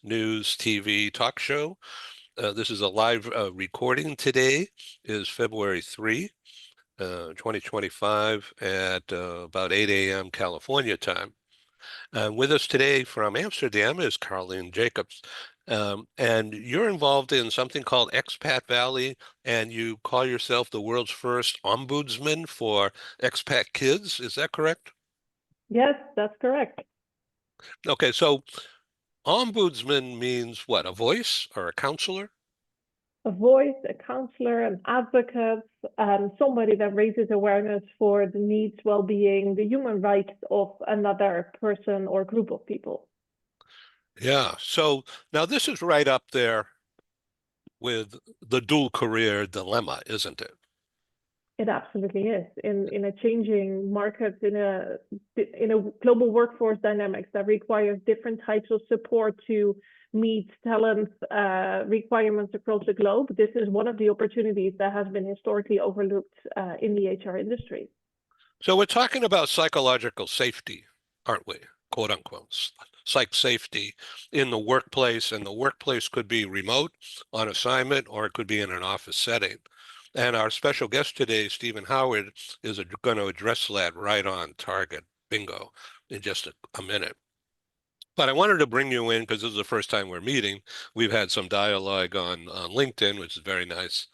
News TV talk show. This is a live recording. Today is February 3, 2025 at about 8 a.m. California time. With us today from Amsterdam is Karlijn Jacobs. And you're involved in something called Expat Valley, and you call yourself the world's first ombudsman for expat kids. Is that correct? Yes, that's correct. Okay, so ombudsman means what? A voice or a counselor? A voice, a counselor, an advocate, somebody that raises awareness for the needs, well-being, the human rights of another person or group of people. Yeah. So now this is right up there with the dual career dilemma, isn't it? It absolutely is. In a changing market, in a global workforce dynamics that requires different types of support to meet talent requirements across the globe, this is one of the opportunities that has been historically overlooked in the HR industry. So we're talking about psychological safety, aren't we? Quote unquote, psych safety in the workplace, and the workplace could be remote on assignment, or it could be in an office setting. And our special guest today, StevenHoward, is going to address that right on target. Bingo, in just a minute. But I wanted to bring you in because this is the first time we're meeting. We've had some dialogue on LinkedIn, which is very nice.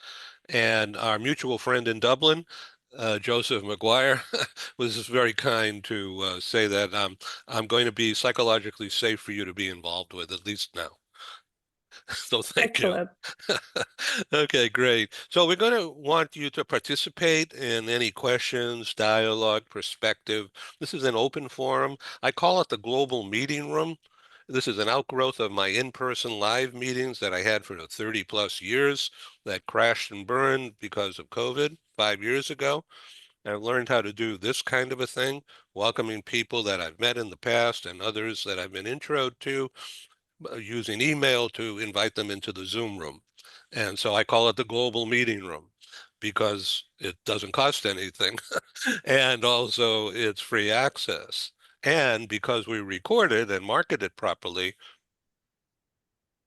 And our mutual friend in Dublin, Joseph McGuire, was very kind to say that I'm going to be psychologically safe for you to be involved with, at least now. So thank Excellent. you. Okay, great. So we're going to want you to participate in any questions, dialogue, perspective. This is an open forum. I call it the Global Meeting Room. This is an outgrowth of my in-person live meetings that I had for 30 plus years that crashed and burned because of COVID 5 years ago. I've learned how to do this kind of a thing, welcoming people that I've met in the past and others that I've been introed to, using email to invite them into the Zoom room. And so I call it the Global Meeting Room because it doesn't cost anything. And also it's free access. And because we record it and market it properly,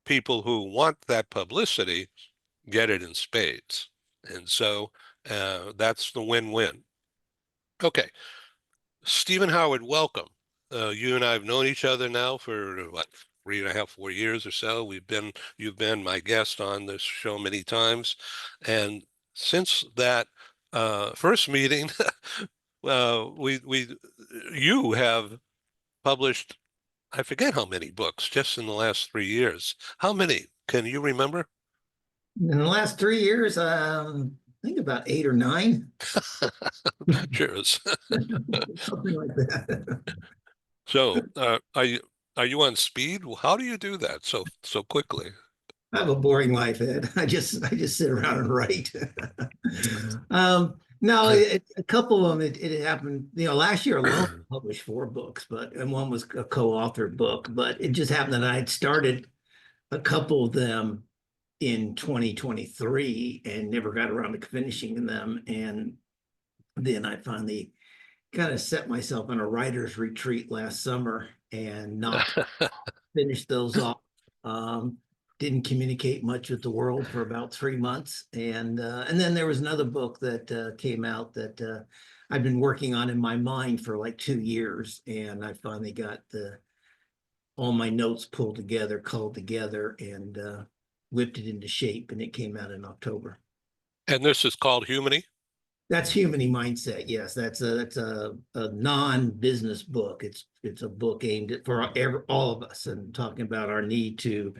people who want that publicity get it in spades. And so that's the win-win. Okay, StevenHoward, welcome. You and I have known each other now for what, 3.5, 4 years or so. You've been my guest on this show many times, and since that first meeting, you have published, I forget how many books just in the last 3 years. How many? Can you remember? In the last 3 years, I think about 8 or 9. Cheers. Something like that. So, are you on speed? Well, how do you do that so quickly? I have a boring life, Ed. I just sit around and write. No, a couple of them, it happened, last year alone I published 4 books, and one was a co-authored book, but it just happened that I had started a couple of them in 2023 and never got around to finishing them. And then I finally kind of set myself on a writer's retreat last summer and not finished those off. Didn't communicate much with the world for about 3 months. And then there was another book that came out that I've been working on in my mind for like 2 years. And I finally got all my notes pulled together, culled together, and whipped it into shape. And it came out in October. And this is called Humany? That's Humany Mindset. Yes, that's a non-business book. It's a book aimed at for all of us and talking about our need to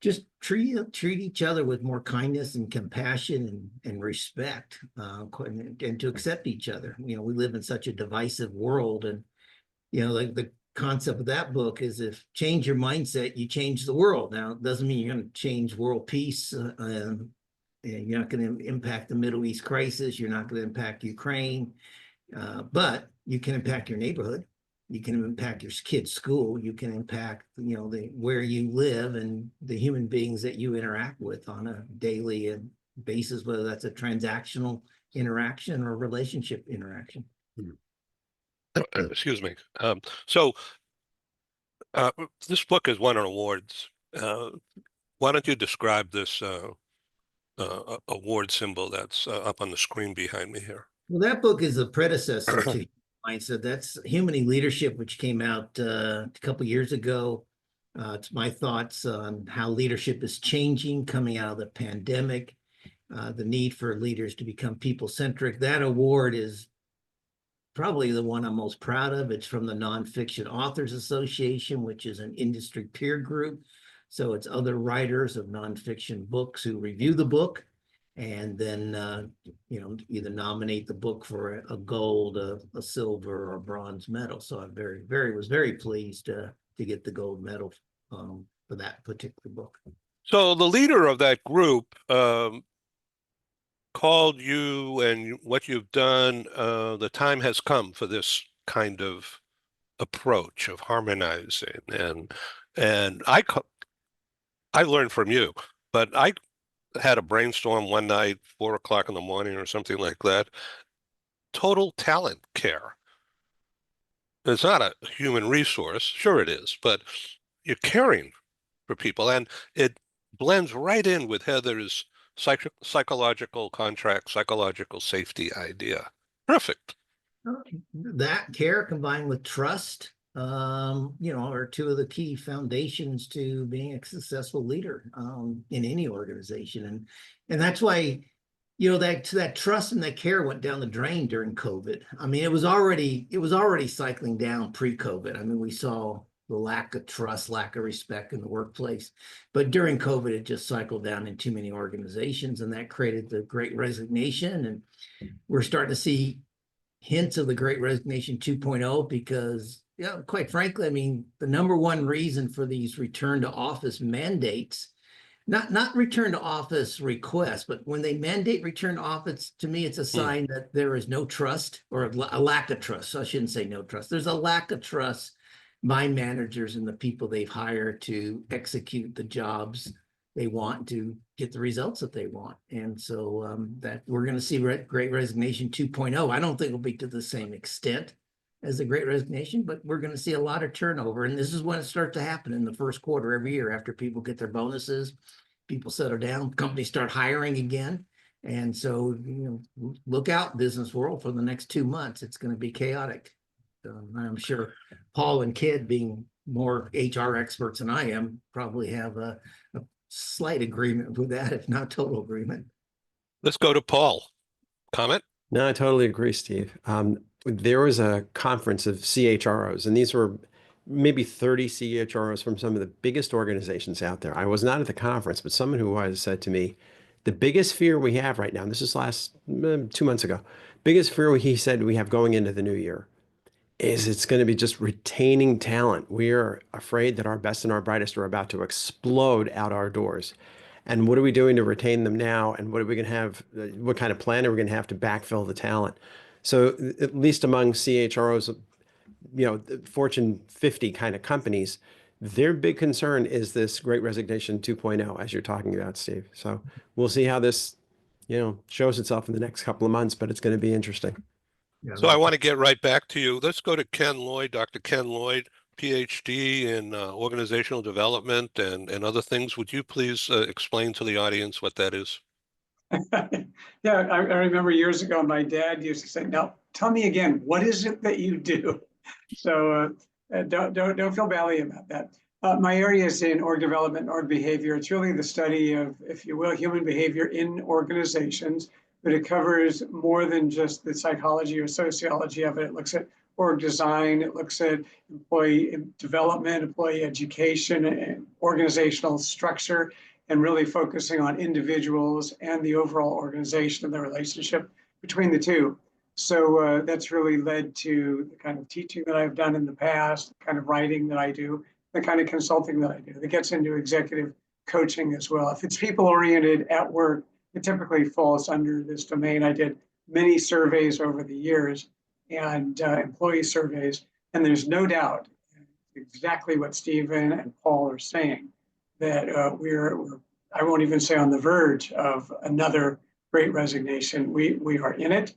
just treat each other with more kindness and compassion and respect, and to accept each other. We live in such a divisive world, and like the concept of that book is if change your mindset, you change the world. Now, it doesn't mean you're going to change world peace. You're not going to impact the Middle East crisis. You're not going to impact Ukraine, but you can impact your neighborhood. You can impact your kid's school. You can impact, where you live and the human beings that you interact with on a daily basis, whether that's a transactional interaction or relationship interaction. Excuse me. So Uh, this book has won awards. Why don't you describe this award symbol that's up on the screen behind me here? Well, that book is a predecessor to Mindset. That's Human Leadership, which came out a couple years ago. It's my thoughts on how leadership is changing coming out of the pandemic, the need for leaders to become people-centric. That award is probably the one I'm most proud of. It's from the Nonfiction Authors Association, which is an industry peer group. So it's other writers of nonfiction books who review the book and then either nominate the book for a gold, a silver, or a bronze medal. So I was very pleased to get the gold medal for that particular book. So the leader of that group called you and what you've done. The time has come for this kind of approach of harmonizing, and I learned from you, but I had a brainstorm one night, 4 o'clock in the morning or something like that. Total talent care. It's not a human resource. Sure it is, but you're caring for people. And it blends right in with Heather's psychological contract, psychological safety idea. Perfect. That care combined with trust, are two of the key foundations to being a successful leader in any organization. And that's why, that trust and that care went down the drain during COVID. I mean, it was already cycling down pre-COVID. I mean, we saw the lack of trust, lack of respect in the workplace. But during COVID, it just cycled down in too many organizations, and that created the Great Resignation. And we're starting to see hints of the Great Resignation 2.0 because, quite frankly, I mean, the number one reason for these return to office mandates, not return to office requests, but when they mandate return to office, to me, it's a sign that there is no trust or a lack of trust. So I shouldn't say no trust. There's a lack of trust by managers and the people they've hired to execute the jobs they want to get the results that they want. And so that we're going to see Great Resignation 2.0. I don't think it'll be to the same extent as the Great Resignation, but we're going to see a lot of turnover. And this is when it starts to happen in the first quarter every year after people get their bonuses, people settle down, companies start hiring again. And so, look out, business world, for the next 2 months. It's going to be chaotic. I'm sure Paul and Kid, being more HR experts than I am, probably have a slight agreement with that, if not total agreement. Let's go to Paul. Comment? No, I totally agree, Steve. There was a conference of CHROs, and these were maybe 30 CHROs from some of the biggest organizations out there. I was not at the conference, but someone who was said to me, the biggest fear we have right now, and this is last 2 months ago, biggest fear he said we have going into the new year is it's going to be just retaining talent. We are afraid that our best and our brightest are about to explode out our doors. And what are we doing to retain them now? And what are we going to have? What kind of plan are we going to have to backfill the talent? So at least among CHROs, Fortune 50 kind of companies, their big concern is this Great Resignation 2.0, as you're talking about, Steve. So we'll see how this, shows itself in the next couple of months, but it's going to be interesting. Yeah, So I want to get right back to you. Let's go to Ken Lloyd, Dr. Ken Lloyd, PhD in organizational development and other things. Would you please explain to the audience what that is? Yeah, I remember years ago, my dad used to say, "Now, tell me again, what is it that you do?" So don't feel badly about that. My area is in org development and org behavior. It's really the study of, if you will, human behavior in organizations, but it covers more than just the psychology or sociology of it. It looks at org design, it looks at employee development, employee education, and organizational structure, and really focusing on individuals and the overall organization and the relationship between the two. So that's really led to the kind of teaching that I've done in the past, the kind of writing that I do, the kind of consulting that I do. That gets into executive coaching as well. If it's people-oriented at work, it typically falls under this domain. I did many surveys over the years and employee surveys, and there's no doubt exactly what Steven and Paul are saying, that we're, I won't even say on the verge of another Great Resignation. We are in it.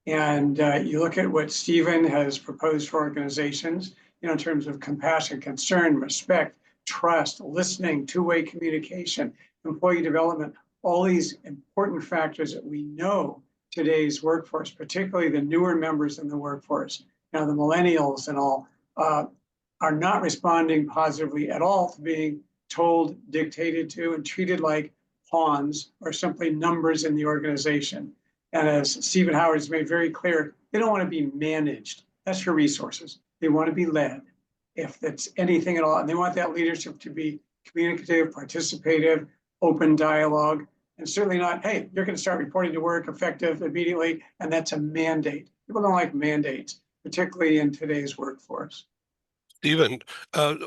And you look at what Steven has proposed for organizations, in terms of compassion, concern, respect, trust, listening, two-way communication, employee development, all these important factors that we know today's workforce, particularly the newer members in the workforce, now the millennials and all, are not responding positively at all to being told, dictated to, and treated like pawns or simply numbers in the organization. And as StevenHoward has made very clear, they don't want to be managed. That's for resources. They want to be led, if that's anything at all. And they want that leadership to be communicative, participative, open dialogue, and certainly not, hey, you're going to start reporting to work effective immediately, and that's a mandate. People don't like mandates, particularly in today's workforce. Steven,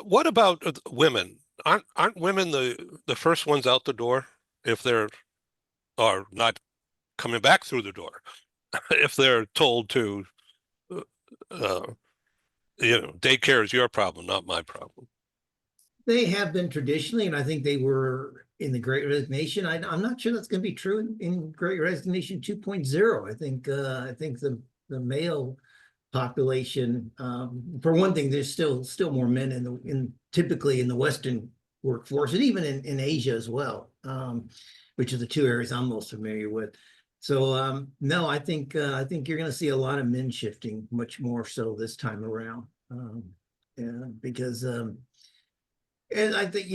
what about women? Aren't women the first ones out the door if they're are not coming back through the door if they're told to, daycare is your problem, not my problem? They have been traditionally, and I think they were in the Great Resignation. I'm not sure that's going to be true in Great Resignation 2.0. I think the male population, for one thing, there's still more men typically in the Western workforce, and even in Asia as well, which are the two areas I'm most familiar with. So no, I think you're going to see a lot of men shifting, much more so this time around, because. And I think,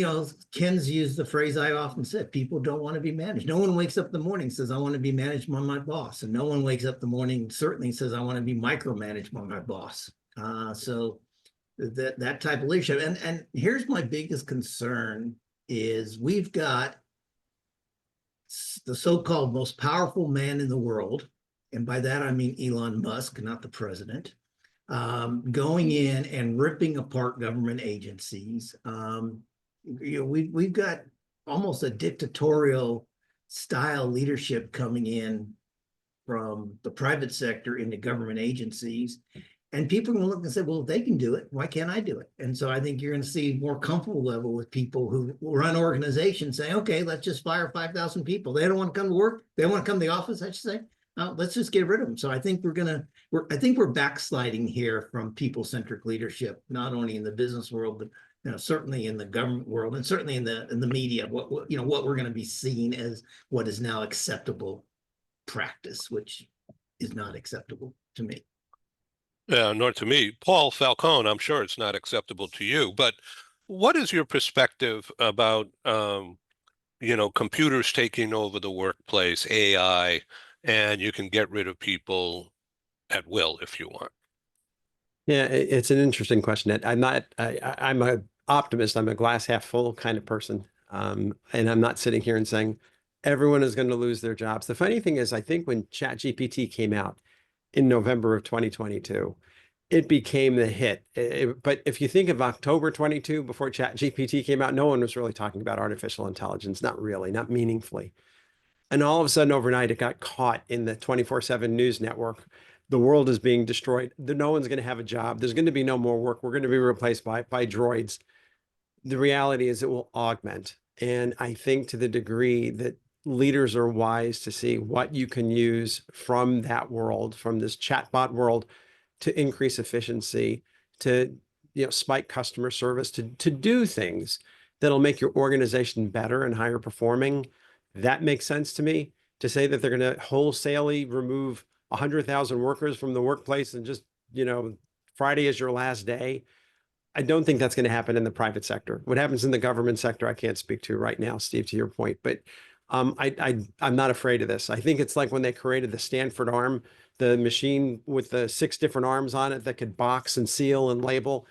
Ken's used the phrase I often said, people don't want to be managed. No one wakes up in the morning and says, I want to be managed by my boss. And no one wakes up in the morning certainly says, I want to be micromanaged by my boss. So that type of leadership. And here's my biggest concern is we've got the so-called most powerful man in the world. And by that, I mean Elon Musk, not the president. Going in and ripping apart government agencies. We've got almost a dictatorial style leadership coming in from the private sector into government agencies. And people are going to look and say, well, if they can do it, why can't I do it? And so I think you're going to see more comfortable level with people who run organizations saying, okay, let's just fire 5,000 people. They don't want to come to work. They want to come to the office, I should say. Let's just get rid of them. So I think I think we're backsliding here from people-centric leadership, not only in the business world, but certainly in the government world, and certainly in the media. What we're going to be seeing as what is now acceptable practice, which is not acceptable to me. Yeah, nor to me. Paul Falcone, I'm sure it's not acceptable to you, but what is your perspective about computers taking over the workplace, AI, and you can get rid of people at will if you want? Yeah, it's an interesting question. I'm an optimist. I'm a glass half full kind of person. And I'm not sitting here and saying everyone is going to lose their jobs. The funny thing is, I think when ChatGPT came out in November of 2022, it became the hit. But if you think of October 22, before ChatGPT came out, no one was really talking about artificial intelligence, not really, not meaningfully. And all of a sudden, overnight, it got caught in the 24/7 news network. The world is being destroyed. No one's going to have a job. There's going to be no more work. We're going to be replaced by droids. The reality is it will augment. And I think to the degree that leaders are wise to see what you can use from that world, from this chatbot world, to increase efficiency, to spike customer service, to do things that'll make your organization better and higher performing. That makes sense to me. To say that they're going to wholesalely remove 100,000 workers from the workplace and just, Friday is your last day. I don't think that's going to happen in the private sector. What happens in the government sector, I can't speak to right now, Steve, to your point, but I'm not afraid of this. I think it's like when they created the Stanford arm, the machine with the 6 different arms on it that could box and seal and label.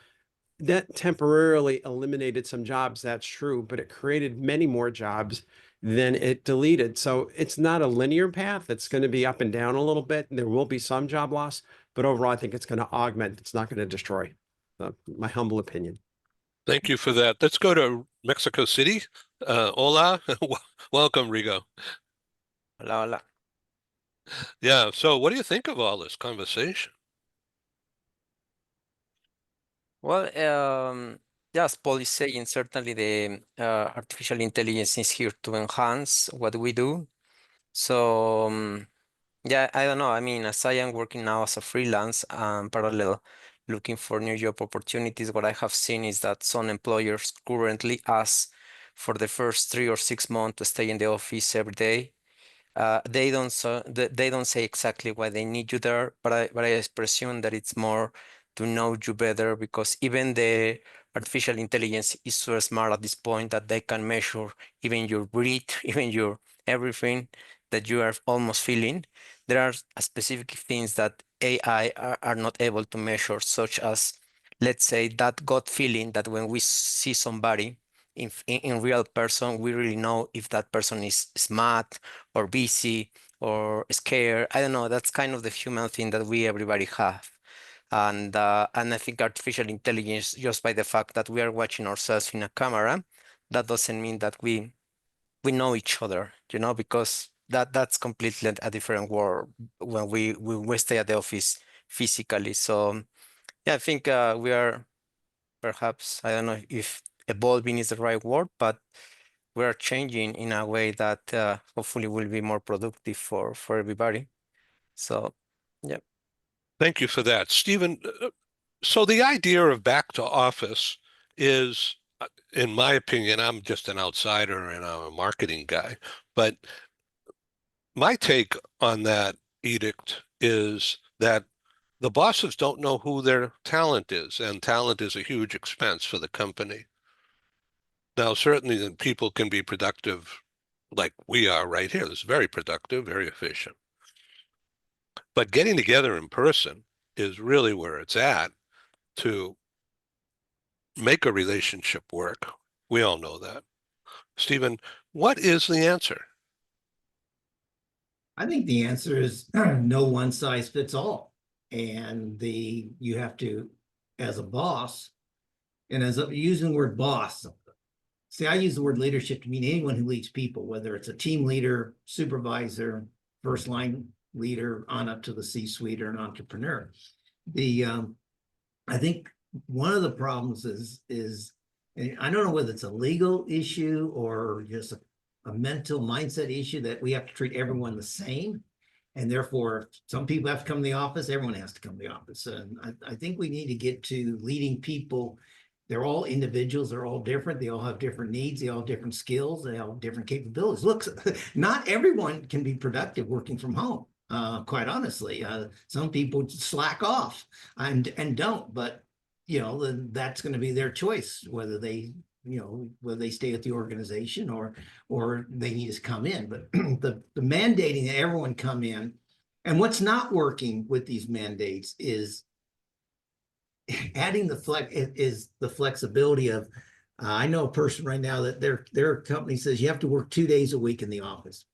That temporarily eliminated some jobs, that's true, but it created many more jobs than it deleted. So it's not a linear path. It's going to be up and down a little bit, and there will be some job loss, but overall, I think it's going to augment. It's not going to destroy, my humble opinion. Thank you for that. Let's go to Mexico City. Hola. Welcome, Rigo. Hola, hola. Yeah, so what do you think of all this conversation? Well, as Paul is saying, certainly the artificial intelligence is here to enhance what we do. So, yeah, I don't know. I mean, as I am working now as a freelance and parallel looking for new job opportunities, what I have seen is that some employers currently ask for the first 3 or 6 months to stay in the office every day. They don't say exactly why they need you there, but I presume that it's more to know you better, because even the artificial intelligence is so smart at this point that they can measure even your breath, even your everything that you are almost feeling. There are specific things that AI are not able to measure, such as, let's say, that gut feeling that when we see somebody in real person, we really know if that person is mad or busy or scared. I don't know. That's kind of the human thing that we everybody have. And I think artificial intelligence, just by the fact that we are watching ourselves in a camera, that doesn't mean that we know each other, because that's completely a different world when we stay at the office physically. So yeah, I think we are perhaps, I don't know if evolving is the right word, but we are changing in a way that hopefully will be more productive for everybody. So yeah. Thank you for that, Stephen. So the idea of back to office is, in my opinion, I'm just an outsider and I'm a marketing guy, but my take on that edict is that the bosses don't know who their talent is, and talent is a huge expense for the company. Now, certainly the people can be productive like we are right here. This is very productive, very efficient. But getting together in person is really where it's at to make a relationship work. We all know that. Stephen, what is the answer? I think the answer is no one size fits all. And you have to, as a boss, and using the word boss, see, I use the word leadership to mean anyone who leads people, whether it's a team leader, supervisor, first line leader, on up to the C-suite, or an entrepreneur. I think one of the problems is I don't know whether it's a legal issue or just a mental mindset issue, that we have to treat everyone the same. And therefore, some people have to come to the office, everyone has to come to the office. And I think we need to get to leading people. They're all individuals, they're all different, they all have different needs, they all have different skills, they all have different capabilities. Look, not everyone can be productive working from home. Quite honestly, some people slack off and don't, but then that's going to be their choice, whether they stay at the organization or they need to come in. But the mandating that everyone come in, and what's not working with these mandates is adding the flexibility of, I know a person right now that their company says you have to work 2 days a week in the office,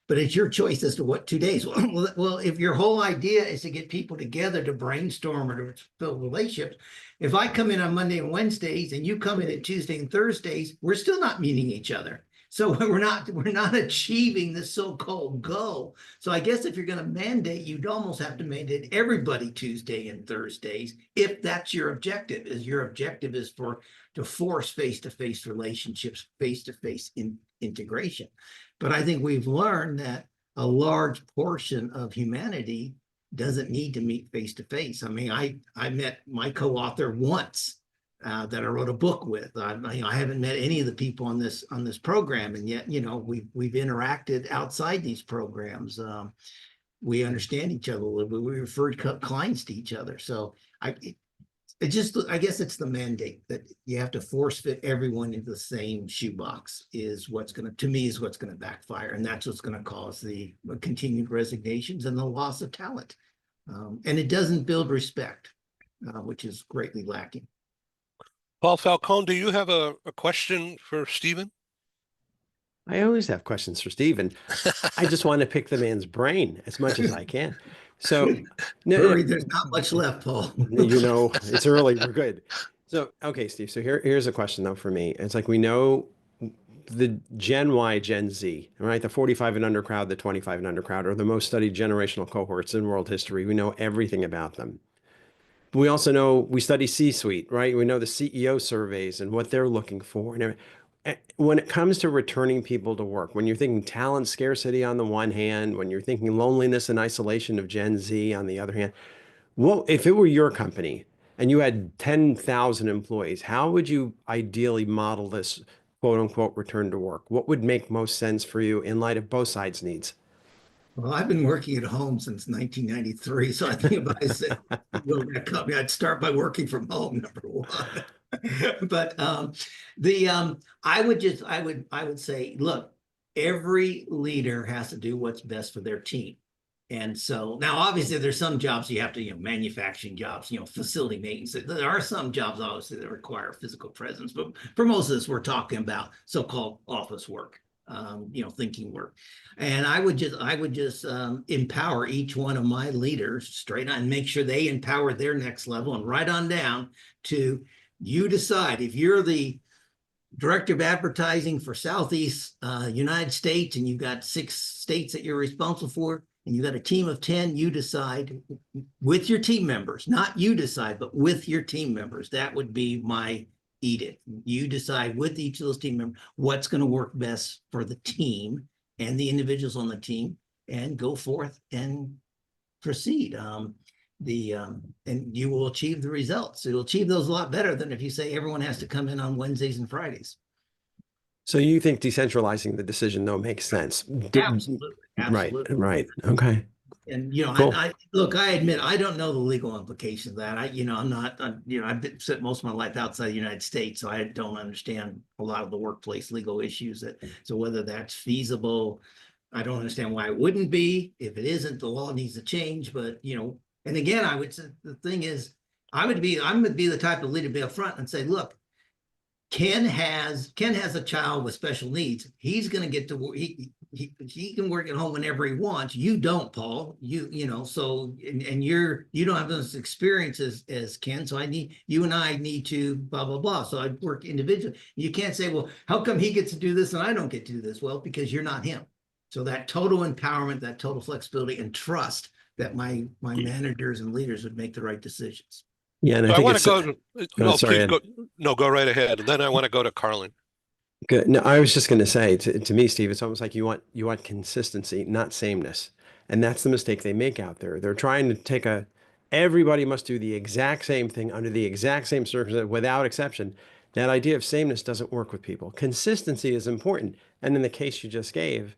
but it's your choice as to what 2 days. Well, if your whole idea is to get people together to brainstorm or to build relationships, if I come in on Monday and Wednesdays and you come in at Tuesday and Thursdays, we're still not meeting each other. So we're not achieving the so-called goal. So I guess if you're going to mandate, you'd almost have to mandate everybody Tuesday and Thursdays, if that's your objective. Your objective is to force face-to-face relationships, face-to-face integration. But I think we've learned that a large portion of humanity doesn't need to meet face-to-face. I mean, I met my co-author once that I wrote a book with. I haven't met any of the people on this program, and yet we've interacted outside these programs. We understand each other a little bit. We refer clients to each other. So I guess it's the mandate that you have to force fit everyone into the same shoebox is what's going to backfire. And that's what's going to cause the continued resignations and the loss of talent. And it doesn't build respect, which is greatly lacking. Paul Falcone, do you have a question for Stephen? I always have questions for Stephen. I just want to pick the man's brain as much as I can. So hurry, there's not much left, Paul. It's early, we're good. So, okay, Steve, so here's a question though for me. It's like, we know the Gen Y, Gen Z, right? The 45 and under crowd, the 25 and under crowd are the most studied generational cohorts in world history. We know everything about them. We also know, we study C-suite, right? We know the CEO surveys and what they're looking for. And when it comes to returning people to work, when you're thinking talent scarcity on the one hand, when you're thinking loneliness and isolation of Gen Z on the other hand, well, if it were your company and you had 10,000 employees, how would you ideally model this quote unquote return to work? What would make most sense for you in light of both sides' needs? Well, I've been working at home since 1993, so I think if I said go to that company, I'd start by working from home, number one. But I would say, look, every leader has to do what's best for their team. And so now, obviously, there's some jobs you have to, manufacturing jobs, facility maintenance. There are some jobs, obviously, that require physical presence. But for most of this, we're talking about so-called office work, thinking work. And I would just empower each one of my leaders straight on and make sure they empower their next level and right on down to you decide if you're the director of advertising for Southeast United States and you've got 6 states that you're responsible for, and you got a team of 10, you decide with your team members, not you decide, but with your team members. That would be my edict. You decide with each of those team members what's going to work best for the team and the individuals on the team, and go forth and proceed. And you will achieve the results. You'll achieve those a lot better than if you say everyone has to come in on Wednesdays and Fridays. So you think decentralizing the decision though makes sense? Absolutely. Absolutely. Right. Okay. And Cool. I look, I admit I don't know the legal implications of that. I've spent most of my life outside the United States, so I don't understand a lot of the workplace legal issues. So whether that's feasible, I don't understand why it wouldn't be. If it isn't, the law needs to change. But and again, I would say the thing is, I'm going to be the type of leader to be up front and say, look, Ken has a child with special needs. He's going to get to work. He can work at home whenever he wants. You don't, Paul. So you don't have those experiences as Ken. So you and I need to blah blah blah. So I work individually. You can't say, well, how come he gets to do this and I don't get to do this? Well, because you're not him. So that total empowerment, that total flexibility and trust that my managers and leaders would make the right decisions. Yeah, and So I I think want it's. to go. Sorry, Please Ed. go. No, go right ahead. And then I want to go to Karlijn. Good. No, I was just going to say to me, Steve, it's almost like you want consistency, not sameness. And that's the mistake they make out there. They're trying to take everybody must do the exact same thing under the exact same circumstances without exception. That idea of sameness doesn't work with people. Consistency is important. And in the case you just gave,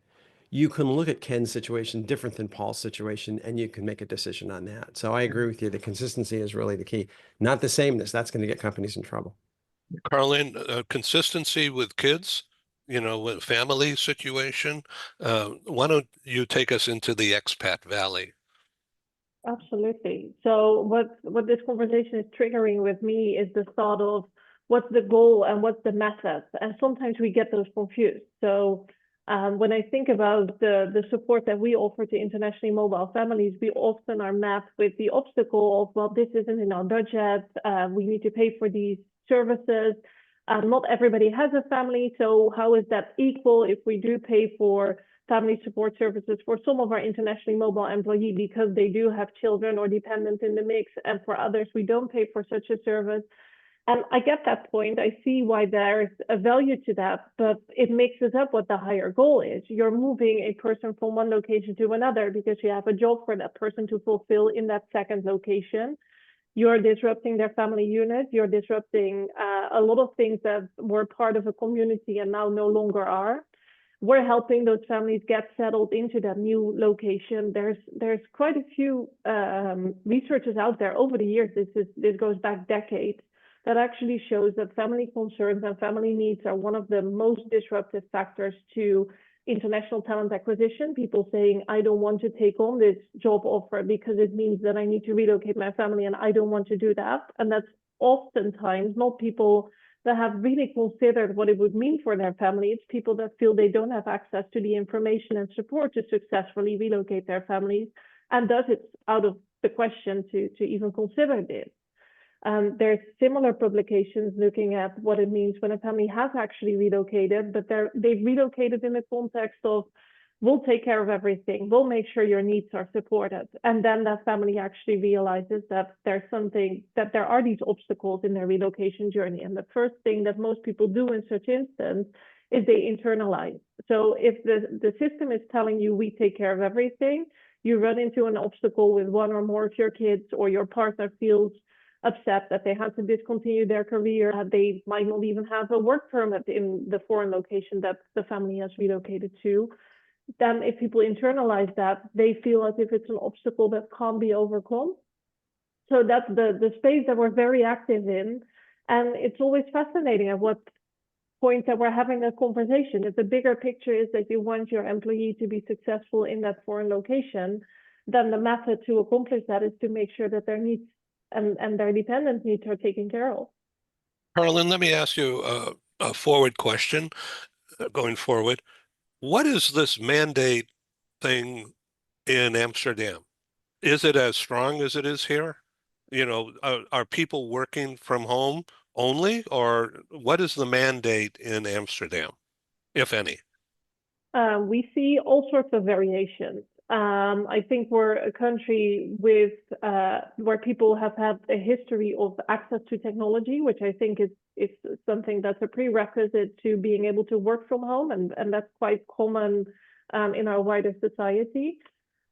you can look at Ken's situation different than Paul's situation, and you can make a decision on that. So I agree with you. The consistency is really the key, not the sameness. That's going to get companies in trouble. Karlijn, consistency with kids, with family situation. Why don't you take us into the expat valley? Absolutely. So what this conversation is triggering with me is the thought of what's the goal and what's the method. And sometimes we get those confused. So when I think about the support that we offer to internationally mobile families, we often are met with the obstacle of, well, this isn't in our budget. We need to pay for these services. Not everybody has a family. So how is that equal if we do pay for family support services for some of our internationally mobile employees because they do have children or dependents in the mix, and for others we don't pay for such a service? And I get that point. I see why there's a value to that, but it mixes up what the higher goal is. You're moving a person from one location to another because you have a job for that person to fulfill in that second location. You're disrupting their family unit. You're disrupting a lot of things that were part of a community and now no longer are. We're helping those families get settled into that new location. There's quite a few researchers out there over the years. This goes back decades, that actually shows that family concerns and family needs are one of the most disruptive factors to international talent acquisition. People saying, I don't want to take on this job offer because it means that I need to relocate my family and I don't want to do that. And that's oftentimes not people that have really considered what it would mean for their family. It's people that feel they don't have access to the information and support to successfully relocate their families, and thus it's out of the question to even consider this. There's similar publications looking at what it means when a family has actually relocated, but they've relocated in the context of, we'll take care of everything, we'll make sure your needs are supported. And then that family actually realizes that there are these obstacles in their relocation journey. And the first thing that most people do in such instance is they internalize. So if the system is telling you we take care of everything, you run into an obstacle with one or more of your kids, or your partner feels upset that they had to discontinue their career. They might not even have a work permit in the foreign location that the family has relocated to. Then if people internalize that, they feel as if it's an obstacle that can't be overcome. So that's the space that we're very active in. And it's always fascinating at what point that we're having that conversation. If the bigger picture is that you want your employee to be successful in that foreign location, then the method to accomplish that is to make sure that their needs and their dependent needs are taken care of. Karlijn, let me ask you a forward question going forward. What is this mandate thing in Amsterdam? Is it as strong as it is here? You know, are people working from home only, or what is the mandate in Amsterdam, if any? We see all sorts of variations. I think we're a country with where people have had a history of access to technology, which I think is something that's a prerequisite to being able to work from home, and that's quite common in our wider society.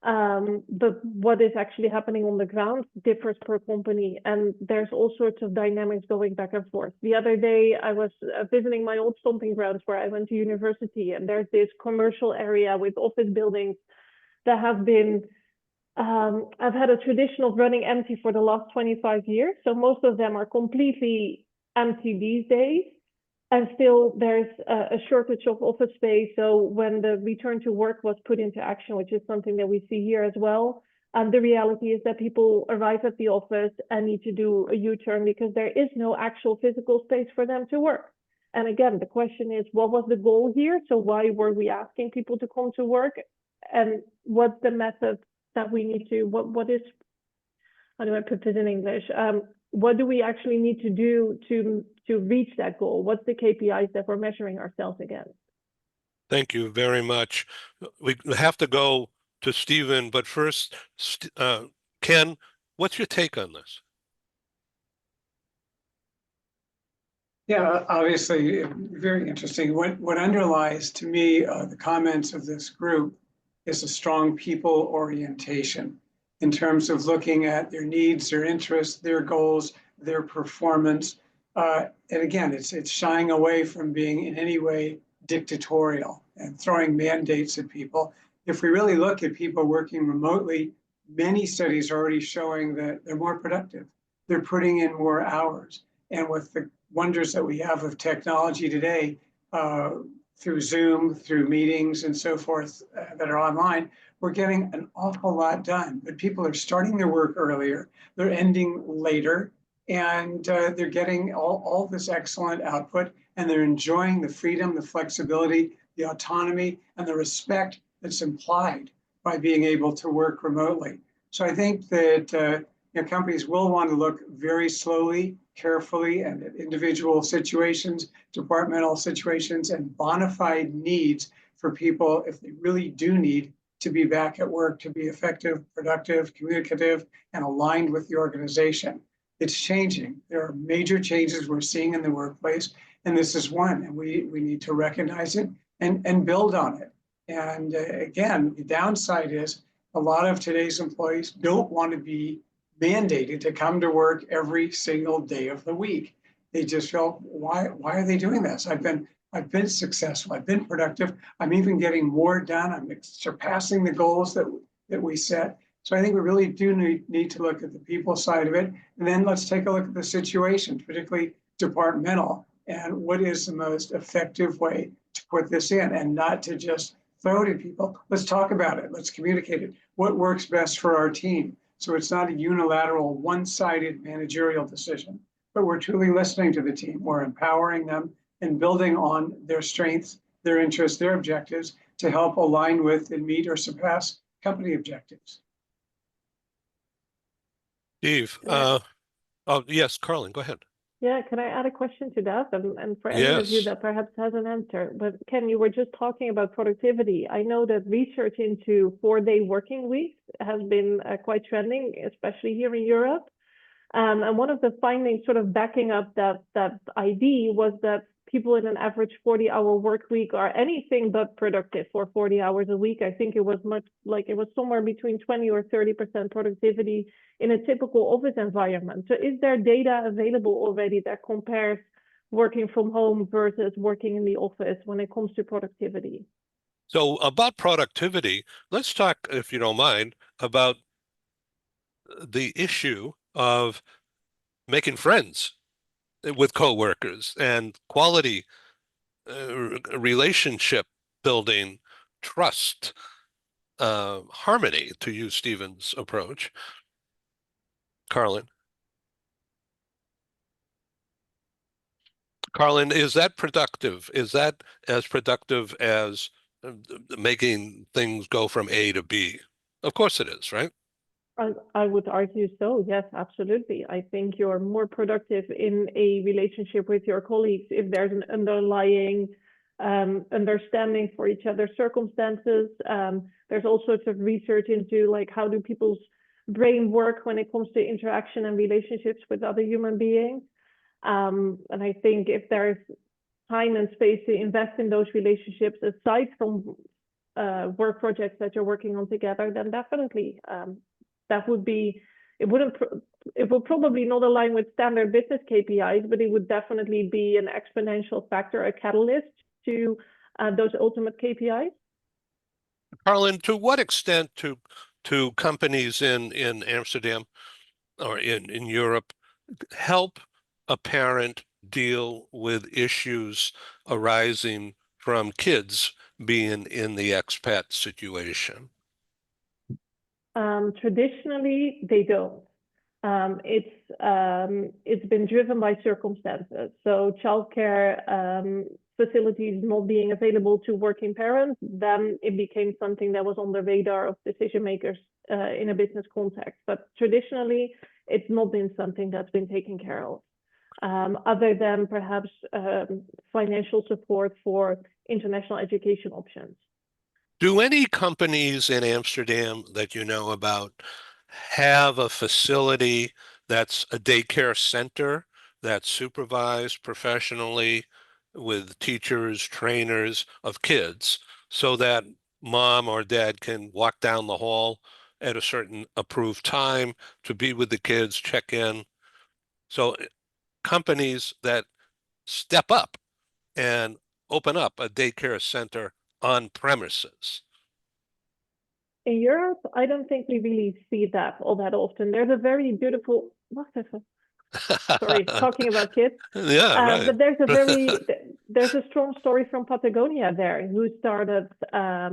But what is actually happening on the ground differs per company, and there's all sorts of dynamics going back and forth. The other day, I was visiting my old stomping grounds where I went to university, and there's this commercial area with office buildings that have been, I've had a tradition of running empty for the last 25 years. So most of them are completely empty these days. And still there's a shortage of office space. So when the return to work was put into action, which is something that we see here as well, the reality is that people arrive at the office and need to do a U-turn because there is no actual physical space for them to work. And again, the question is, what was the goal here? So why were we asking people to come to work? And what's the method that we need to, what is, how do I put this in English? What do we actually need to do to reach that goal? What's the KPIs that we're measuring ourselves against? Thank you very much. We have to go to Steven, but first, Ken, what's your take on this? Yeah, obviously, very interesting. What underlies to me the comments of this group is a strong people orientation in terms of looking at their needs, their interests, their goals, their performance. And again, it's shying away from being in any way dictatorial and throwing mandates at people. If we really look at people working remotely, many studies are already showing that they're more productive. They're putting in more hours. And with the wonders that we have of technology today, through Zoom, through meetings and so forth that are online, we're getting an awful lot done. But people are starting their work earlier, they're ending later, and they're getting all this excellent output, and they're enjoying the freedom, the flexibility, the autonomy, and the respect that's implied by being able to work remotely. So I think that companies will want to look very slowly, carefully, and at individual situations, departmental situations, and bona fide needs for people if they really do need to be back at work, to be effective, productive, communicative, and aligned with the organization. It's changing. There are major changes we're seeing in the workplace, and this is one, and we need to recognize it and build on it. And again, the downside is a lot of today's employees don't want to be mandated to come to work every single day of the week. They just feel, why are they doing this? I've been successful. I've been productive. I'm even getting more done. I'm surpassing the goals that we set. So I think we really do need to look at the people side of it. And then let's take a look at the situation, particularly departmental, and what is the most effective way to put this in and not to just throw it at people. Let's talk about it. Let's communicate it. What works best for our team? So it's not a unilateral, one-sided managerial decision, but we're truly listening to the team. We're empowering them and building on their strengths, their interests, their objectives to help align with and meet or surpass company objectives. Steve, oh yes, Karlijn, go ahead. Yeah, can I add a question to that? And for any of you Yes. that perhaps has an answer, but Ken, you were just talking about productivity. I know that research into 4-day working weeks has been quite trending, especially here in Europe. And one of the findings sort of backing up that idea was that people in an average 40-hour work week are anything but productive for 40 hours a week. I think it was somewhere between 20 or 30% productivity in a typical office environment. So is there data available already that compares working from home versus working in the office when it comes to productivity? So about productivity, let's talk, if you don't mind, about the issue of making friends with coworkers and quality relationship building, trust, harmony, to use Steven's approach. Karlijn. Karlijn, is that productive? Is that as productive as making things go from A to B? Of course it is, right? I would argue so. Yes, absolutely. I think you're more productive in a relationship with your colleagues if there's an underlying understanding for each other's circumstances. There's all sorts of research into like how do people's brain work when it comes to interaction and relationships with other human beings. And I think if there's time and space to invest in those relationships aside from work projects that you're working on together, then definitely that would be, it will probably not align with standard business KPIs, but it would definitely be an exponential factor, a catalyst to those ultimate KPIs. Karlijn, to what extent to companies in Amsterdam or in Europe help a parent deal with issues arising from kids being in the expat situation? Traditionally, they don't. It's been driven by circumstances. So childcare facilities not being available to working parents, then it became something that was on the radar of decision makers in a business context. But traditionally, it's not been something that's been taken care of, other than perhaps financial support for international education options. Do any companies in Amsterdam that you know about have a facility that's a daycare center that's supervised professionally with teachers, trainers of kids, so that mom or dad can walk down the hall at a certain approved time to be with the kids, check in? So companies that step up and open up a daycare center on premises. In Europe, I don't think we really see that all that often. There's a very beautiful, sorry, talking about kids. Yeah, right. But there's a strong story from Patagonia there, who started a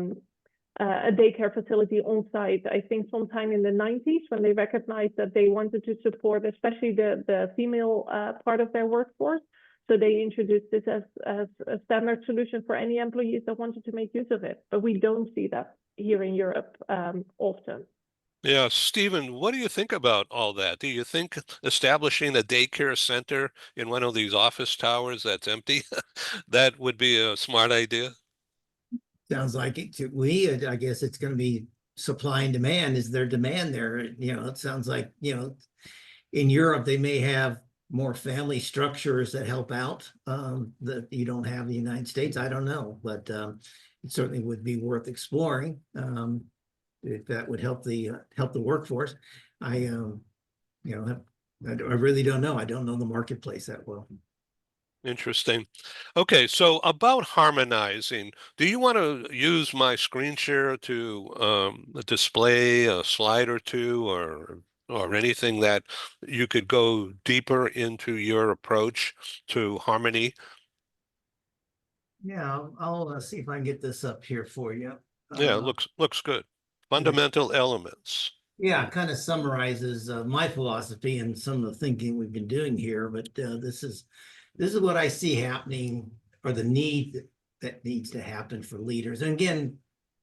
daycare facility on site, I think sometime in the 90s, when they recognized that they wanted to support especially the female part of their workforce. So they introduced this as a standard solution for any employees that wanted to make use of it. But we don't see that here in Europe often. Yeah, Steven, what do you think about all that? Do you think establishing a daycare center in one of these office towers that's empty, that would be a smart idea? Sounds like it to me. I guess it's going to be supply and demand. Is there demand there? It sounds like, in Europe, they may have more family structures that help out that you don't have in the United States. I don't know, but it certainly would be worth exploring if that would help the workforce. I really don't know. I don't know the marketplace that well. Interesting. Okay, so about harmonizing, do you want to use my screen share to display a slide or two, or anything that you could go deeper into your approach to harmony? Yeah, I'll see if I can get this up here for you. Yeah, looks good. Fundamental elements. Yeah, it kind of summarizes my philosophy and some of the thinking we've been doing here. But this is what I see happening, or the need that needs to happen for leaders. And again,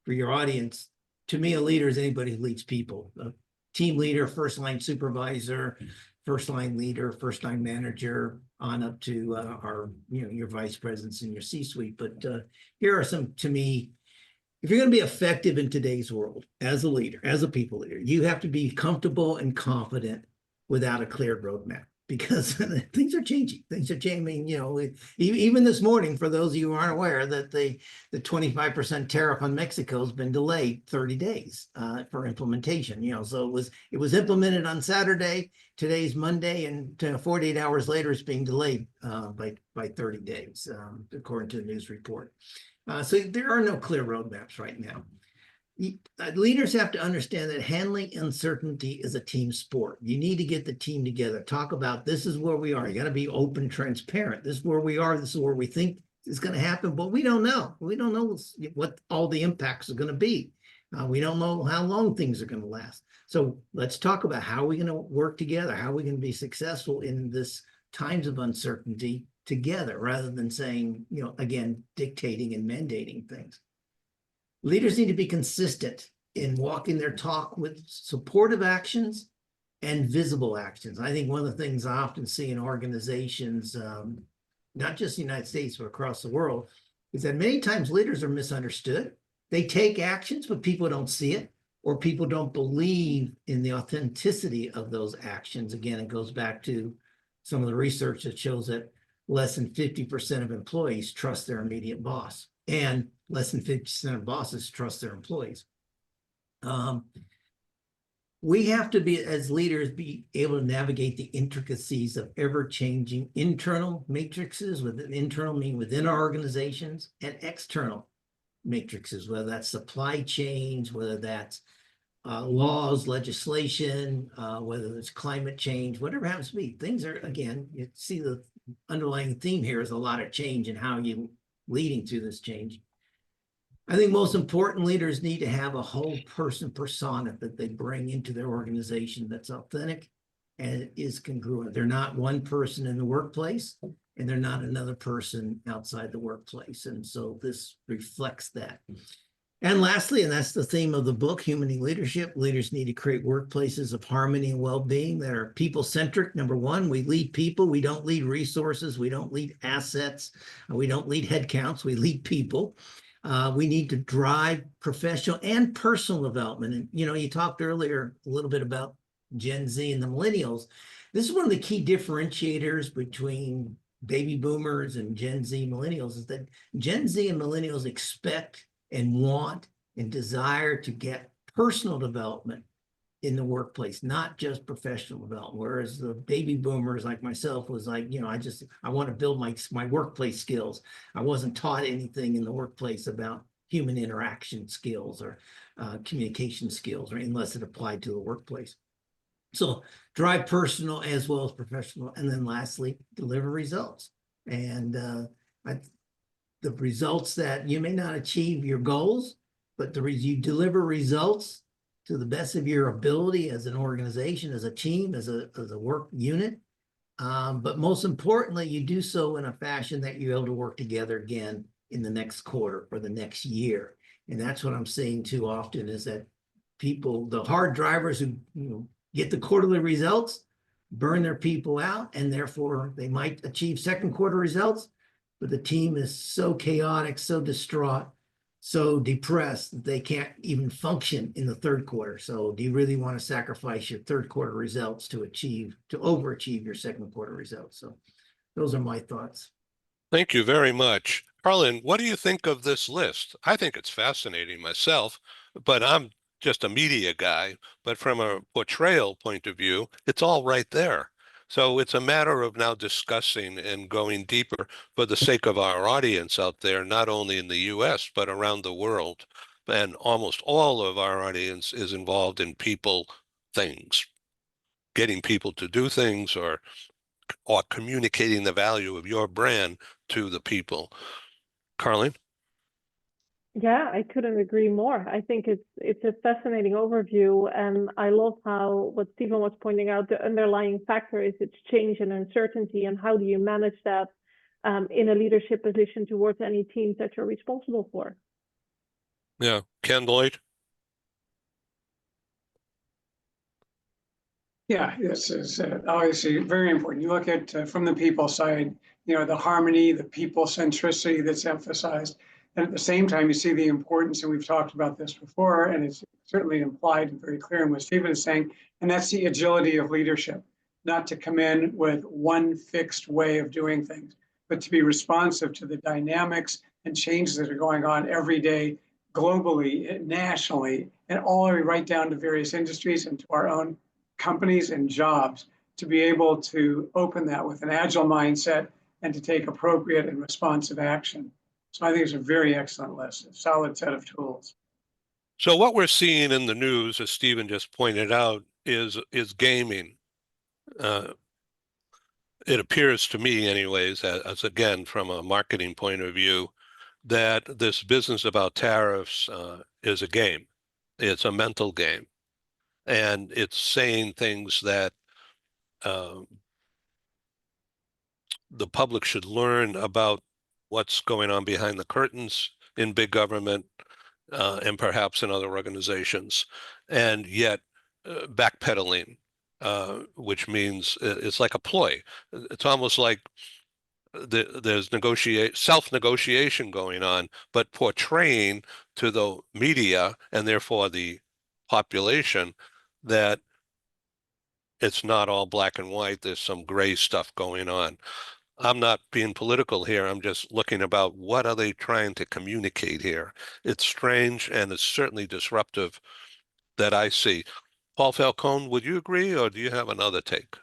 for your audience, to me, a leader is anybody who leads people. A team leader, first line supervisor, first line leader, first line manager, on up to our, your vice presidents and your C-suite. But here are some, to me, if you're going to be effective in today's world as a leader, as a people leader, you have to be comfortable and confident without a clear roadmap. because things are changing. Things are changing. You know, even this morning, for those of you who aren't aware, that the 25% tariff on Mexico has been delayed 30 days for implementation. You know, so it was implemented on Saturday. Today's Monday, and 48 hours later, it's being delayed by 30 days, according to the news report. So there are no clear roadmaps right now. Leaders have to understand that handling uncertainty is a team sport. You need to get the team together, talk about, this is where we are. You got to be open, transparent. This is where we are. This is where we think is going to happen, but we don't know. We don't know what all the impacts are going to be. We don't know how long things are going to last. So let's talk about how we're going to work together, how we're going to be successful in this times of uncertainty together, rather than saying, you know, again, dictating and mandating things. Leaders need to be consistent in walking their talk with supportive actions and visible actions. I think one of the things I often see in organizations, not just the United States, but across the world, is that many times leaders are misunderstood. They take actions, but people don't see it, or people don't believe in the authenticity of those actions. Again, it goes back to some of the research that shows that less than 50% of employees trust their immediate boss, and less than 50% of bosses trust their employees. We have to be, as leaders, be able to navigate the intricacies of ever-changing internal matrices, within internal meaning within our organizations, and external matrices, whether that's supply chains, whether that's laws, legislation, whether it's climate change, whatever it happens to be. Things are, again, you see the underlying theme here is a lot of change in how you leading to this change. I think most important, leaders need to have a whole person persona that they bring into their organization that's authentic and is congruent. They're not one person in the workplace, and they're not another person outside the workplace. And so this reflects that. And lastly, and that's the theme of the book, Humaning Leadership, leaders need to create workplaces of harmony and well-being that are people-centric. Number one, we lead people. We don't lead resources. We don't lead assets. We don't lead headcounts. We lead people. We need to drive professional and personal development. And, you know, you talked earlier a little bit about Gen Z and the millennials. This is one of the key differentiators between baby boomers and Gen Z millennials, is that Gen Z and millennials expect and want and desire to get personal development in the workplace, not just professional development. Whereas the baby boomers like myself was like, you know, I want to build my workplace skills. I wasn't taught anything in the workplace about human interaction skills or communication skills, or unless it applied to the workplace. So drive personal as well as professional. And then lastly, deliver results. And the results that you may not achieve your goals, but you deliver results to the best of your ability as an organization, as a team, as a work unit. But most importantly, you do so in a fashion that you're able to work together again in the next quarter or the next year. And that's what I'm seeing too often, is that people, the hard drivers who, you know, get the quarterly results, burn their people out, and therefore they might achieve second quarter results, but the team is so chaotic, so distraught, so depressed that they can't even function in the third quarter. So do you really want to sacrifice your third quarter results to overachieve your second quarter results? So those are my thoughts. Thank you very much. Karlijn, what do you think of this list? I think it's fascinating myself, but I'm just a media guy. But from a portrayal point of view, it's all right there. So it's a matter of now discussing and going deeper for the sake of our audience out there, not only in the US, but around the world. And almost all of our audience is involved in people things, getting people to do things, or communicating the value of your brand to the people. Karlijn? Yeah, I couldn't agree more. I think it's a fascinating overview, and I love how what Steven was pointing out, the underlying factor is it's change and uncertainty, and how do you manage that in a leadership position towards any teams that you're responsible for. Yeah, Ken, Lloyd? Yeah, this is obviously very important. You look at from the people side, you know, the harmony, the people centricity that's emphasized. And at the same time, you see the importance, and we've talked about this before, and it's certainly implied and very clear in what Steven is saying, and that's the agility of leadership. not to come in with one fixed way of doing things, but to be responsive to the dynamics and changes that are going on every day, globally, nationally, and all the way right down to various industries and to our own companies and jobs, to be able to open that with an agile mindset and to take appropriate and responsive action. So I think it's a very excellent list, a solid set of tools. So what we're seeing in the news, as Steven just pointed out, is gaming. It appears to me anyways, as again, from a marketing point of view, that this business about tariffs is a game. It's a mental game. And it's saying things that the public should learn about what's going on behind the curtains in big government and perhaps in other organizations, and yet backpedaling, which means it's like a ploy. It's almost like there's self-negotiation going on, but portraying to the media and therefore the population that it's not all black and white. There's some gray stuff going on. I'm not being political here. I'm just looking about what are they trying to communicate here. It's strange and it's certainly disruptive that I see. Paul Falcone, would you agree, or do you have another take?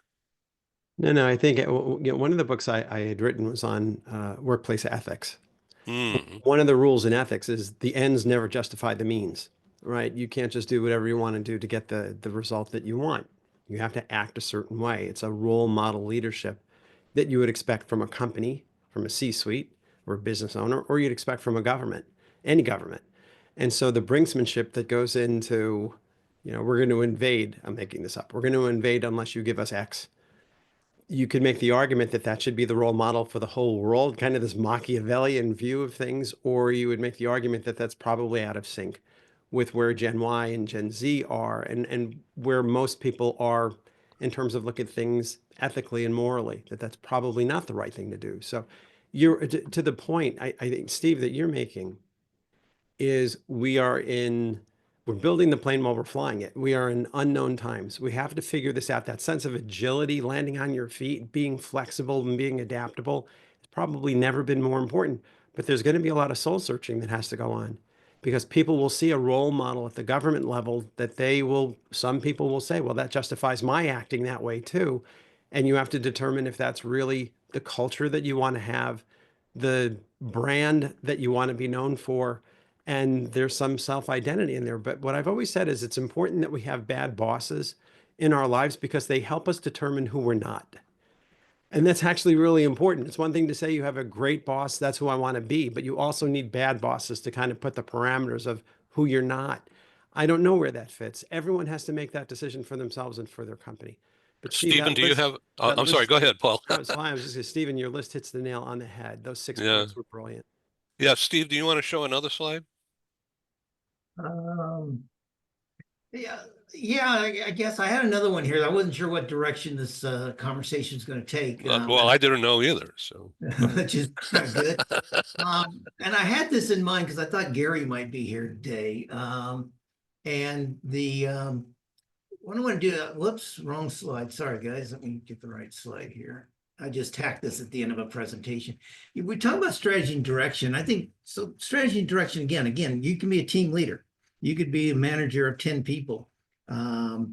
No, I think one of the books I had written was on workplace ethics. One of the rules in ethics is the ends never justify the means, right? You can't just do whatever you want to do to get the result that you want. You have to act a certain way. It's a role model leadership that you would expect from a company, from a C-suite or a business owner, or you'd expect from a government, any government. And so the brinksmanship that goes into, we're going to invade, I'm making this up, we're going to invade unless you give us X. You could make the argument that that should be the role model for the whole world, kind of this Machiavellian view of things, or you would make the argument that that's probably out of sync with where Gen Y and Gen Z are and where most people are in terms of looking at things ethically and morally, that that's probably not the right thing to do. So you're to the point, I think, Steve, that you're making is we're building the plane while we're flying it. We are in unknown times. We have to figure this out. That sense of agility, landing on your feet, being flexible and being adaptable has probably never been more important. But there's going to be a lot of soul searching that has to go on because people will see a role model at the government level that some people will say, well, that justifies my acting that way too. And you have to determine if that's really the culture that you want to have, the brand that you want to be known for, and there's some self-identity in there. But what I've always said is it's important that we have bad bosses in our lives because they help us determine who we're not. And that's actually really important. It's one thing to say you have a great boss, that's who I want to be, but you also need bad bosses to kind of put the parameters of who you're not. I don't know where that fits. Everyone has to make that decision for themselves and for their company. But Steve, Steven, do you have, I'm sorry, go ahead, Paul. No, it's fine. I was just saying, Steven, your list hits the nail on the head. Those 6 Yeah. points were brilliant. Yeah, Steve, do you want to show another slide? I guess I had another one here. I wasn't sure what direction this conversation is going to take. Well, I didn't know either, so. Which is kind of good. And I had this in mind because I thought Gary might be here today. And what I want to do, whoops, wrong slide. Sorry, guys. Let me get the right slide here. I just tacked this at the end of a presentation. We talk about strategy and direction. I think so. Strategy and direction again, you can be a team leader. You could be a manager of 10 people. But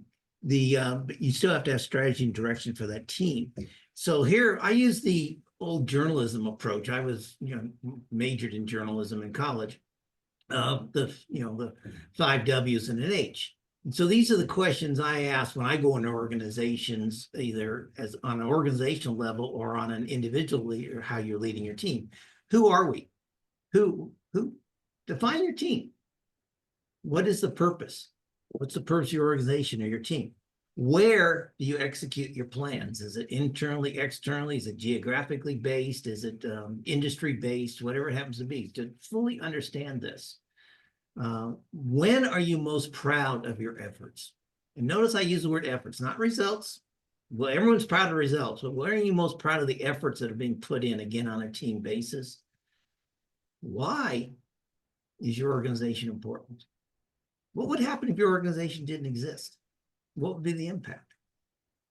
you still have to have strategy and direction for that team. So here I use the old journalism approach. I was, majored in journalism in college. The 5 W's and an H. And so these are the questions I ask when I go into organizations, either as on an organizational level or on an individual or how you're leading your team. Who are we? Who define your team? What is the purpose? What's the purpose of your organization or your team? Where do you execute your plans? Is it internally, externally? Is it geographically based? Is it industry based? Whatever it happens to be, to fully understand this. When are you most proud of your efforts? And notice I use the word efforts, not results. Well, everyone's proud of results, but when are you most proud of the efforts that are being put in, again, on a team basis? Why is your organization important? What would happen if your organization didn't exist? What would be the impact?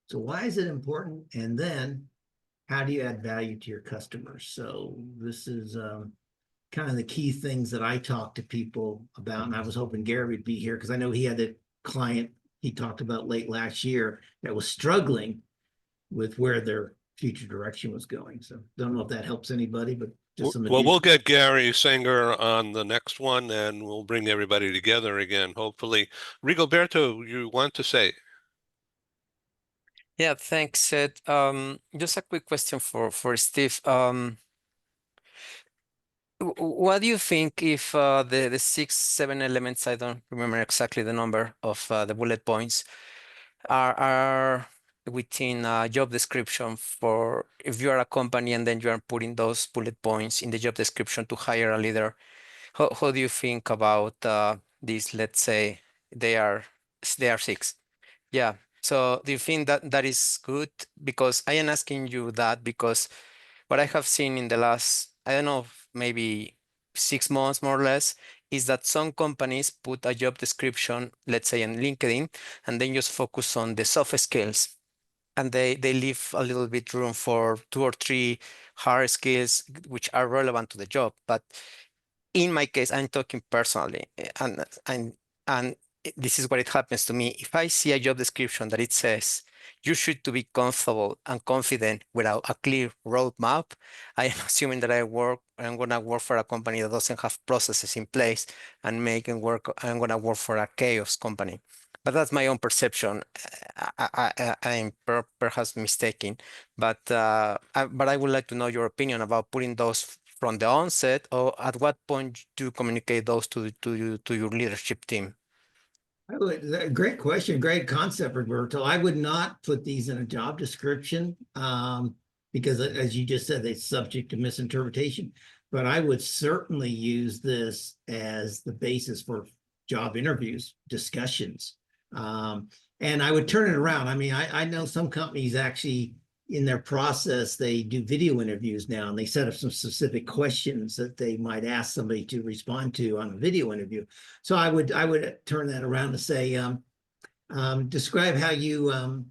So why is it important? And then how do you add value to your customers? So this is kind of the key things that I talk to people about. And I was hoping Gary would be here because I know he had a client he talked about late last year that was struggling with where their future direction was going. So don't know if that helps anybody, but just some Well, we'll get Gary Singer on the next one, and we'll bring everybody together again, hopefully. Rigoberto, you want to say? Yeah, thanks, Ed. Just a quick question for Steve. What do you think if the 6, 7 elements, I don't remember exactly the number of the bullet points, are within a job description for if you are a company and then you are putting those bullet points in the job description to hire a leader? How do you think about these? Let's say they are 6. Yeah. So do you think that that is good? Because I am asking you that because what I have seen in the last, I don't know, maybe 6 months more or less, is that some companies put a job description, let's say on LinkedIn, and then just focus on the soft skills. And they leave a little bit room for 2 or 3 hard skills which are relevant to the job. But in my case, I'm talking personally, and this is what it happens to me. If I see a job description that it says you should to be comfortable and confident without a clear roadmap, I am assuming that I'm gonna work for a company that doesn't have processes in place and making work. I'm gonna work for a chaos company. But that's my own perception. I'm perhaps mistaken, but but I would like to know your opinion about putting those from the onset, or at what point do you communicate those to your leadership team? Great question, great concept, Roberto. I would not put these in a job description because, as you just said, it's subject to misinterpretation. But I would certainly use this as the basis for job interviews, discussions. And I would turn it around. I mean, I know some companies actually, in their process, they do video interviews now, and they set up some specific questions that they might ask somebody to respond to on a video interview. So I would turn that around to say, describe how you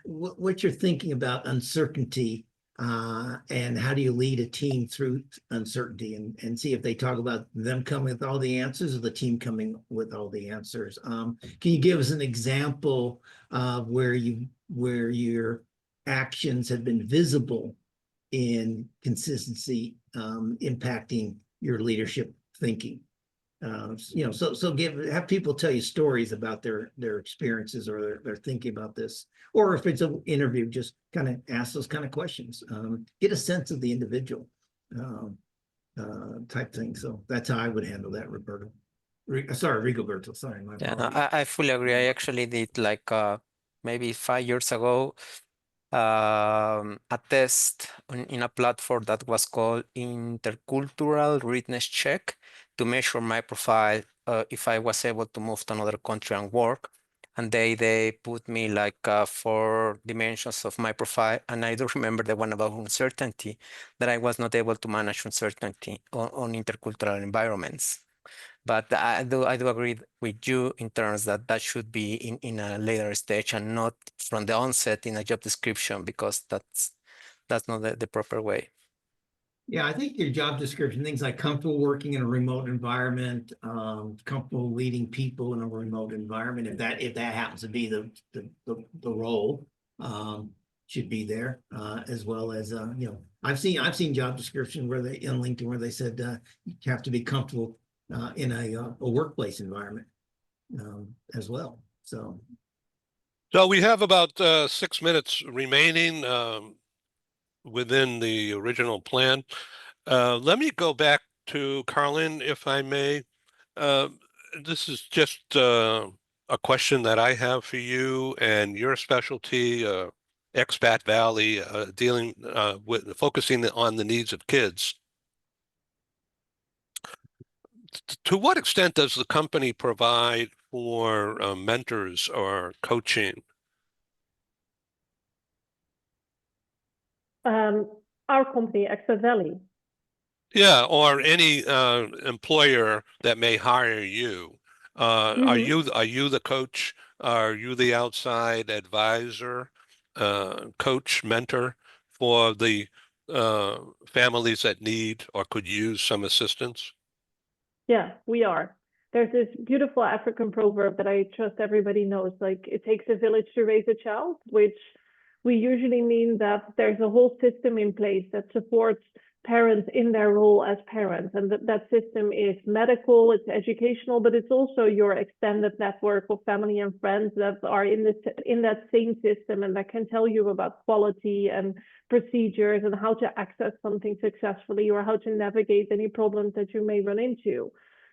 what you're thinking about uncertainty, and how do you lead a team through uncertainty, and see if they talk about them coming with all the answers or the team coming with all the answers. Can you give us an example of where your actions have been visible in consistency, impacting your leadership thinking? So have people tell you stories about their experiences or their thinking about this, or if it's an interview, just kind of ask those kind of questions, get a sense of the individual, type thing. So that's how I would handle that, Roberto. Rigoberto. Sorry, my apologies. I fully agree. I actually did like maybe 5 years ago a test in a platform that was called Intercultural Readiness Check to measure my profile if I was able to move to another country and work. And they put me like 4 dimensions of my profile. And I do remember the one about uncertainty, that I was not able to manage uncertainty on intercultural environments. But I do agree with you in terms that should be in a later stage and not from the onset in a job description, because that's not the proper way. Yeah, I think your job description, things like comfortable working in a remote environment, comfortable leading people in a remote environment, if that happens to be the role, should be there, as well as I've seen job description where they in LinkedIn where they said you have to be comfortable in a workplace environment, as well. So we have about 6 minutes remaining within the original plan. Let me go back to Karlijn, if I may. This is just a question that I have for you and your specialty, Expat Valley, dealing with focusing on the needs of kids. To what extent does the company provide for mentors or coaching? Our company, Expat Valley. Yeah, or any employer that may hire you. Are you the coach? Are you the outside advisor? coach, mentor for the families that need or could use some assistance? Yeah, we are. There's this beautiful African proverb that I trust everybody knows, like it takes a village to raise a child, which we usually mean that there's a whole system in place that supports parents in their role as parents. And that system is medical, it's educational, but it's also your extended network of family and friends that are in that same system and that can tell you about quality and procedures and how to access something successfully or how to navigate any problems that you may run into.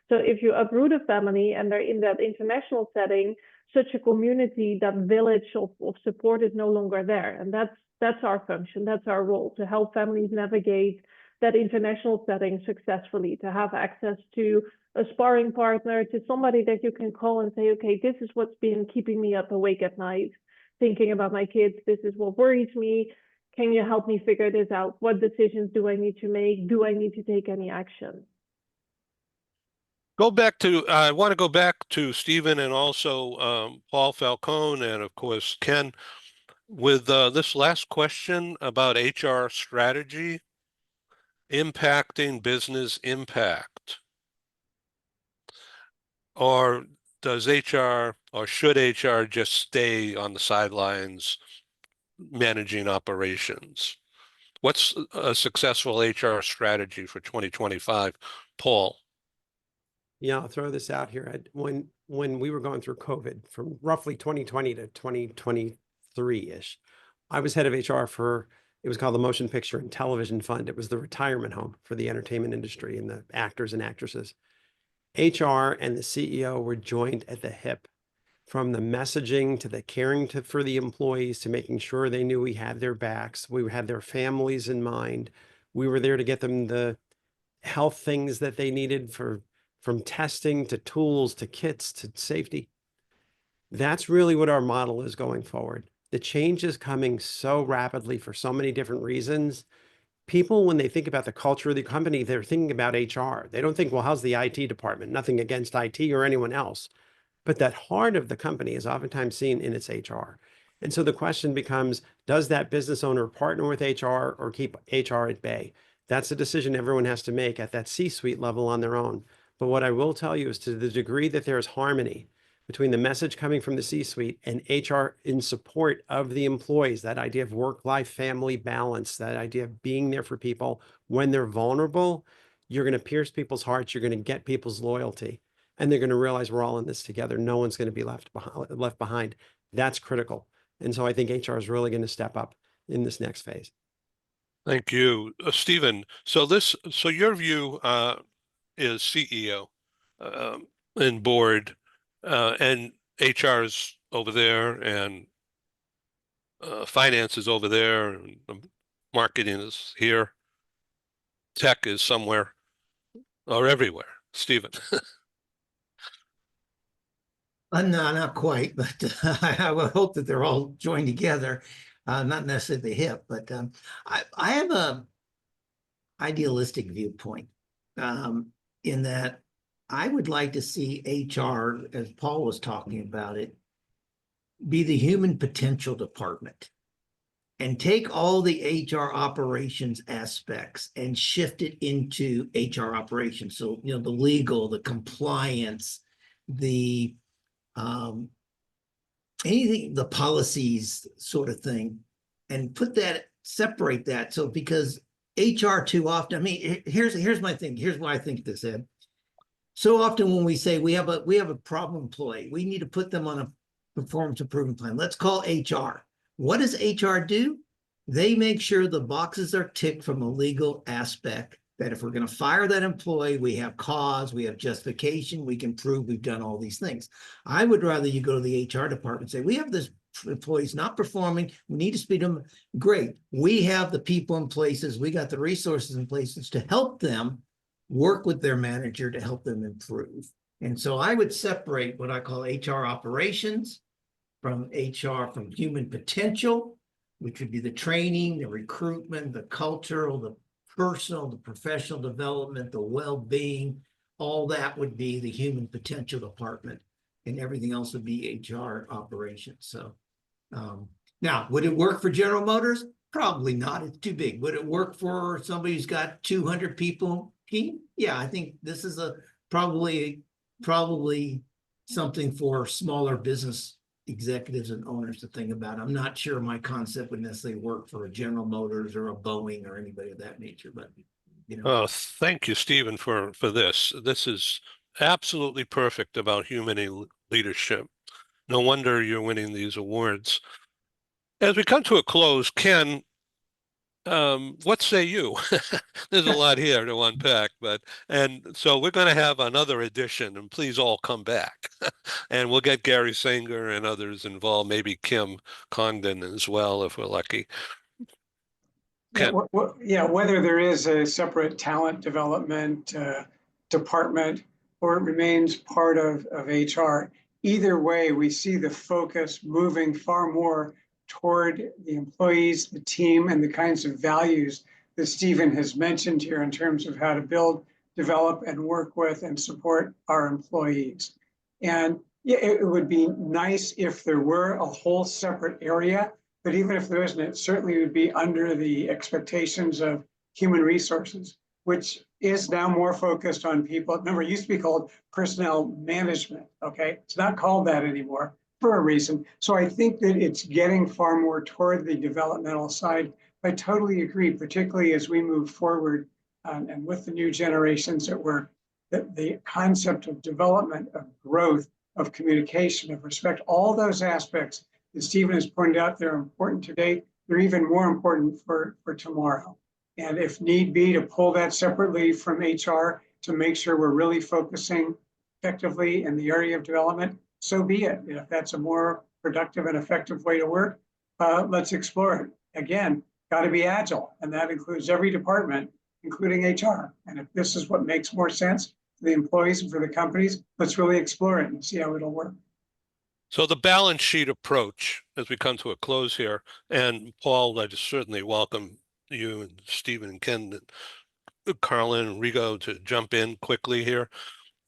So if you uproot a family and they're in that international setting, such a community, that village of support is no longer there. And that's our function, that's our role, to help families navigate that international setting successfully, to have access to a sparring partner, to somebody that you can call and say, okay, this is what's been keeping me up awake at night, thinking about my kids, this is what worries me. Can you help me figure this out? What decisions do I need to make? Do I need to take any action? I want to go back to Steven and also Paul Falcone and of course Ken with this last question about HR strategy impacting business impact. Or does HR or should HR just stay on the sidelines managing operations? What's a successful HR strategy for 2025? Paul. Yeah, I'll throw this out here. When we were going through COVID from roughly 2020 to 2023-ish, I was head of HR for, it was called the Motion Picture and Television Fund. It was the retirement home for the entertainment industry and the actors and actresses. HR and the CEO were joined at the hip, from the messaging to the caring for the employees to making sure they knew we had their backs. We had their families in mind. We were there to get them the health things that they needed from testing to tools to kits to safety. That's really what our model is going forward. The change is coming so rapidly for so many different reasons. People, when they think about the culture of the company, they're thinking about HR. They don't think, well, how's the IT department? Nothing against IT or anyone else. But that heart of the company is oftentimes seen in its HR. And so the question becomes, does that business owner partner with HR or keep HR at bay? That's a decision everyone has to make at that C-suite level on their own. But what I will tell you is, to the degree that there's harmony between the message coming from the C-suite and HR in support of the employees, that idea of work-life family balance, that idea of being there for people when they're vulnerable, you're going to pierce people's hearts, you're going to get people's loyalty, and they're going to realize we're all in this together. No one's going to be left behind. That's critical. And so I think HR is really going to step up in this next phase. Thank you, Steven. So your view is CEO and board, and HR is over there, and finance is over there, and marketing is here, tech is somewhere or everywhere. Steven. Not quite, but I would hope that they're all joined together, not necessarily the hip, but I have a idealistic viewpoint in that I would like to see HR, as Paul was talking about it, be the human potential department and take all the HR operations aspects and shift it into HR operations. So, the legal, the compliance, the anything, the policies sort of thing, and separate that. So because HR too often, I mean, here's my thing. Here's why I think this, Ed. So often when we say we have a problem employee, we need to put them on a performance improvement plan. Let's call HR. What does HR do? They make sure the boxes are ticked from a legal aspect, that if we're going to fire that employee, we have cause, we have justification, we can prove we've done all these things. I would rather you go to the HR department and say, we have this employee's not performing, we need to speed them. Great. We have the people in places, we got the resources in places to help them work with their manager to help them improve. And so I would separate what I call HR operations from human potential, which would be the training, the recruitment, the cultural, the personal, the professional development, the well-being, all that would be the human potential department, and everything else would be HR operations. So Now, would it work for General Motors? Probably not. It's too big. Would it work for somebody who's got 200 people team? Yeah, I think this is probably something for smaller business executives and owners to think about. I'm not sure my concept would necessarily work for a General Motors or a Boeing or anybody of that nature, but you know. Oh, thank you, Stephen, for this. This is absolutely perfect about human leadership. No wonder you're winning these awards. As we come to a close, Ken, what say you? There's a lot here to unpack, and so we're going to have another edition, and please all come back. And we'll get Gary Sanger and others involved, maybe Kim Congdon as well, if we're lucky. Yeah, Ken. yeah, whether there is a separate talent development department or it remains part of HR, either way, we see the focus moving far more toward the employees, the team, and the kinds of values that Stephen has mentioned here in terms of how to build, develop, and work with and support our employees. And yeah, it would be nice if there were a whole separate area, but even if there isn't, it certainly would be under the expectations of human resources, which is now more focused on people. Remember, it used to be called personnel management, okay? It's not called that anymore for a reason. So I think that it's getting far more toward the developmental side. I totally agree, particularly as we move forward and with the new generations that the concept of development, of growth, of communication, of respect, all those aspects that Stephen has pointed out, they're important today. They're even more important for tomorrow. And if need be, to pull that separately from HR to make sure we're really focusing effectively in the area of development, so be it. If that's a more productive and effective way to work, let's explore it. Again, got to be agile, and that includes every department, including HR. And if this is what makes more sense for the employees and for the companies, let's really explore it and see how it'll work. So the balance sheet approach, as we come to a close here, and Paul, I just certainly welcome you and Stephen and Ken, Karlijn and Rigo to jump in quickly here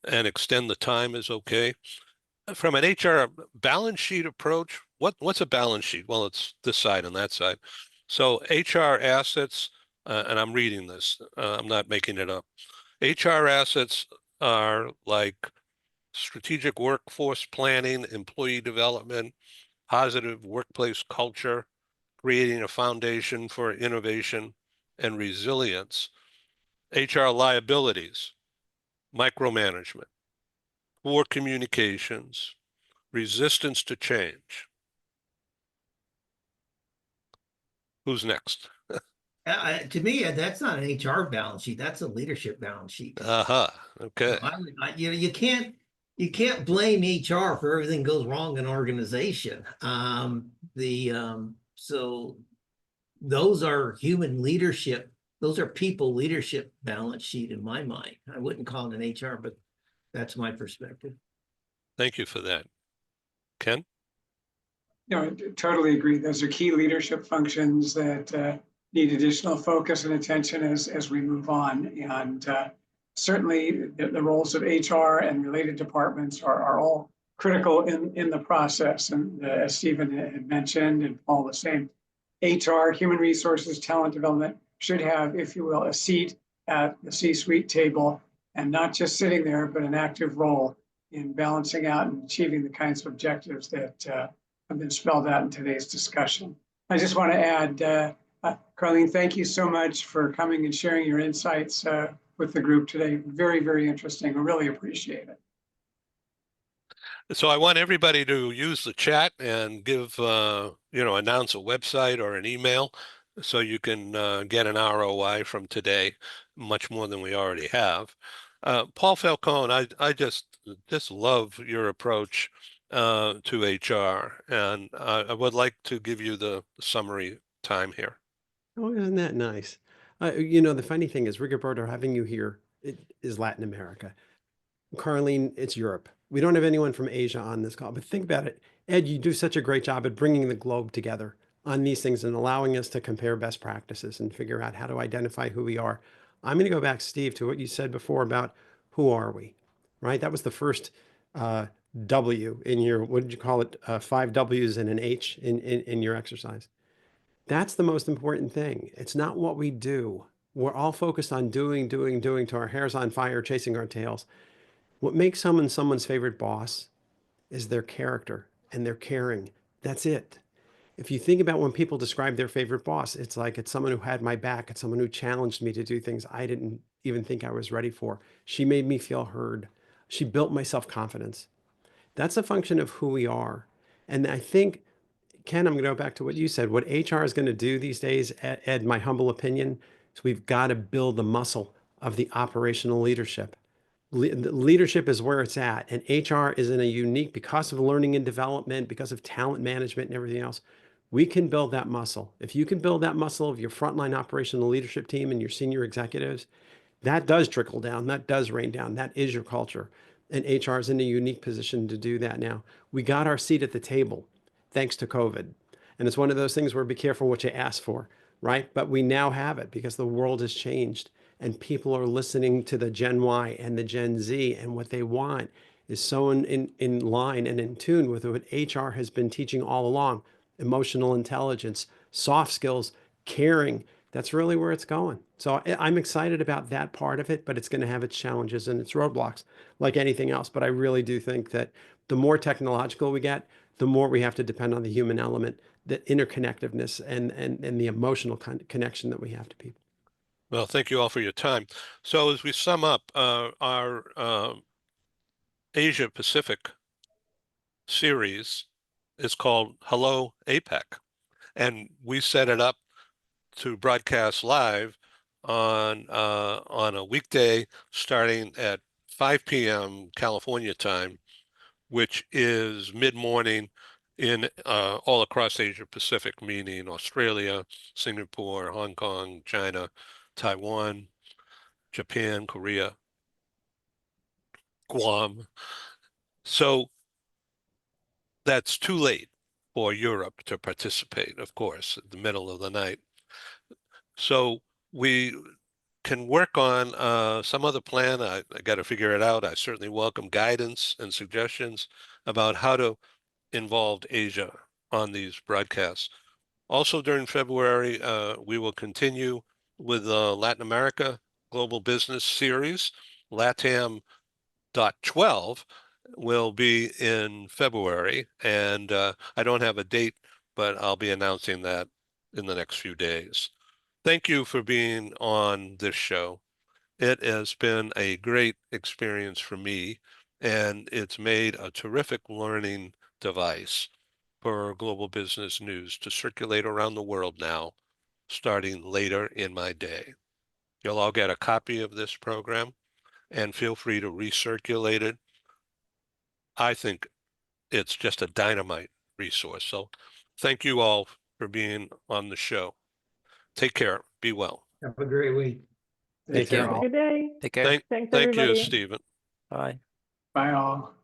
and extend the time is okay. From an HR balance sheet approach, what's a balance sheet? Well, it's this side and that side. So HR assets, and I'm reading this, I'm not making it up. HR assets are like strategic workforce planning, employee development, positive workplace culture, creating a foundation for innovation and resilience. HR liabilities, micromanagement, poor communications, resistance to change. Who's next? To me, that's not an HR balance sheet. That's a leadership balance sheet. Okay. You can't blame HR for everything goes wrong in an organization. So those are human leadership. Those are people leadership balance sheet in my mind. I wouldn't call it an HR, but that's my perspective. Thank you for that. Ken? No, I totally agree. Those are key leadership functions that need additional focus and attention as we move on. And certainly the roles of HR and related departments are all critical in the process. And as Stephen had mentioned, and Paul the same, HR, human resources, talent development should have, if you will, a seat at the C-suite table, and not just sitting there, but an active role in balancing out and achieving the kinds of objectives that have been spelled out in today's discussion. I just want to add, Karlijn, thank you so much for coming and sharing your insights with the group today. Very, very interesting. I really appreciate it. So I want everybody to use the chat and give, announce a website or an email so you can get an ROI from today, much more than we already have. Paul Falcone, I just love your approach to HR, and I would like to give you the summary time here. Oh, isn't that nice? The funny thing is, Rigoberto, having you here is Latin America. Karlijn, it's Europe. We don't have anyone from Asia on this call, but think about it. Ed, you do such a great job at bringing the globe together on these things and allowing us to compare best practices and figure out how to identify who we are. I'm going to go back, Steve, to what you said before about who are we, right? That was the first W in your, what did you call it? 5 W's and an H in your exercise. That's the most important thing. It's not what we do. We're all focused on doing till our hair's on fire, chasing our tails. What makes someone someone's favorite boss is their character and their caring. That's it. If you think about when people describe their favorite boss, it's like it's someone who had my back. It's someone who challenged me to do things I didn't even think I was ready for. She made me feel heard. She built my self-confidence. That's a function of who we are. And I think, Ken, I'm going to go back to what you said. What HR is going to do these days, Ed, my humble opinion, is we've got to build the muscle of the operational leadership. Leadership is where it's at. And HR is in a unique, because of learning and development, because of talent management and everything else, we can build that muscle. If you can build that muscle of your frontline operational leadership team and your senior executives, that does trickle down. That does rain down. That is your culture. And HR is in a unique position to do that now. We got our seat at the table thanks to COVID. And it's one of those things where be careful what you ask for, right? But we now have it because the world has changed and people are listening to the Gen Y and the Gen Z, and what they want is so in line and in tune with what HR has been teaching all along: emotional intelligence, soft skills, caring. That's really where it's going. So I'm excited about that part of it, but it's going to have its challenges and its roadblocks like anything else. But I really do think that the more technological we get, the more we have to depend on the human element, the interconnectedness and the emotional connection that we have to people. Well, thank you all for your time. So as we sum up, our Asia Pacific series is called Hello APEC, and we set it up to broadcast live on a weekday starting at 5 p.m. California time, which is mid-morning in all across Asia Pacific, meaning Australia, Singapore, Hong Kong, China, Taiwan, Japan, Korea, Guam. So that's too late for Europe to participate, of course, in the middle of the night. So we can work on some other plan. I got to figure it out. I certainly welcome guidance and suggestions about how to involve Asia on these broadcasts. Also during February, we will continue with the Latin America Global Business Series. LATAM.12 will be in February, and I don't have a date, but I'll be announcing that in the next few days. Thank you for being on this show. It has been a great experience for me, and it's made a terrific learning device for global business news to circulate around the world now, starting later in my day. You'll all get a copy of this program, and feel free to recirculate it. I think it's just a dynamite resource. So thank you all for being on the show. Take care. Be well. Have a great week. Take care. Have a good day. Take care. Thanks, Thank you, everybody. Stephen. Bye. Bye all.